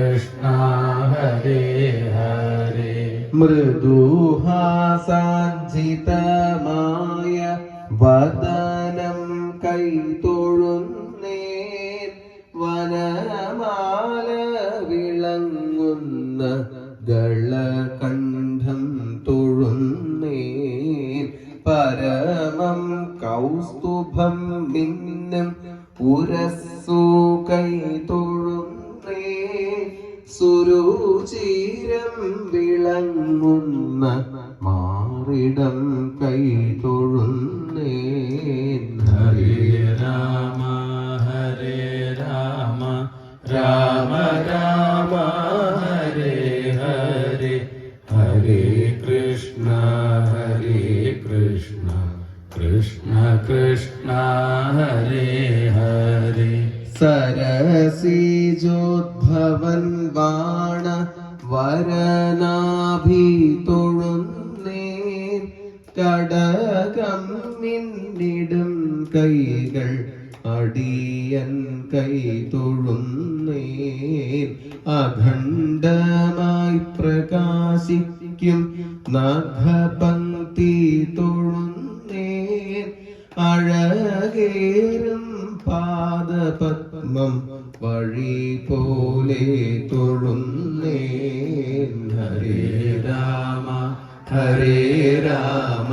കൃഷ്ണ ഹരേ ഹരേ. മൃദുഹാസാഞ്ജിതമായ വദനം കൈതൊഴുന്നേൻ, വനമാല വിളങ്ങുന്ന ഗളകണ്ഠം തൊഴുന്നേൻ, പരമം കൗസ്തുഭം മിന്നും ഉരസ്സു കൈതൊഴുന്നേൻ, സുരുചിരം വിളങ്ങുന്ന മാറിടം കൈതൊഴുന്നേൻ. ഹരേ രാമ ഹരേ രാമ രാമ രാമ ഹരേ ഹരേ. ഹരേ കൃഷ്ണ കൃഷ്ണ കൃഷ്ണ ഹരേ ഹരേ. സരസീജോദ്ഭവൻ വാണ വരനാഭി തൊഴുന്നേൻ, കടകം മിന്നിടും കൈകൾ അടിയൻ കൈ തൊഴുന്നേൻ, അഖണ്ഡമായി പ്രകാശിക്കും നഖപംക്തി തൊഴുന്നേൻ, അഴകേറും പാദപത്മം വഴി പോലെ തൊഴുന്നേൻ. ഹരേ രാമ ഹരേ രാമ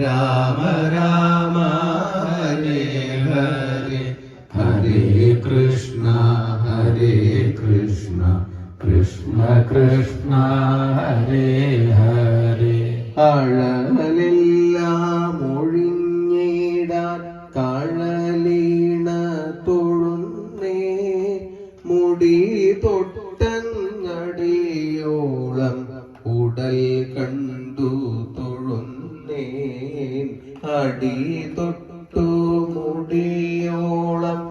രാമ രാമ ഹരേ ഹരേ. ഹരേ കൃഷ്ണ കൃഷ്ണ കൃഷ്ണ ഹരേ ഹരേ. അഴലെല്ലാം ഒഴിഞ്ഞിടാൻ കഴലീണ തൊഴുന്നേ, മുടി തൊട്ടങ്ങടിയോളം ഉടൽ കണ്ടു തൊഴുന്നേൻ, അടി തൊട്ടു മുടിയോളം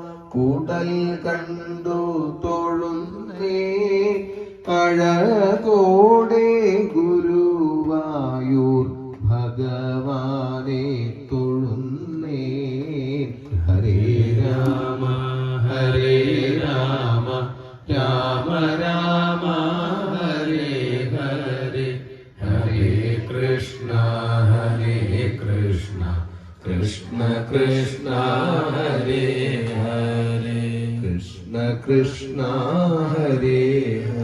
ഉടൽ കണ്ടു തൊഴുന്നേൻ, അഴകോടെ ഗുരുവായൂർ ഭഗവാനെ തൊഴുന്നേൻ. ഹരേ രാമ ഹരേ രാമ രാമ രാമ ഹരേ ഹരേ. ഹരേ കൃഷ്ണ കൃഷ്ണ കൃഷ്ണ ഹരേ ഹരേ. കൃഷ്ണ കൃഷ്ണ ഹരേ ഹരേ.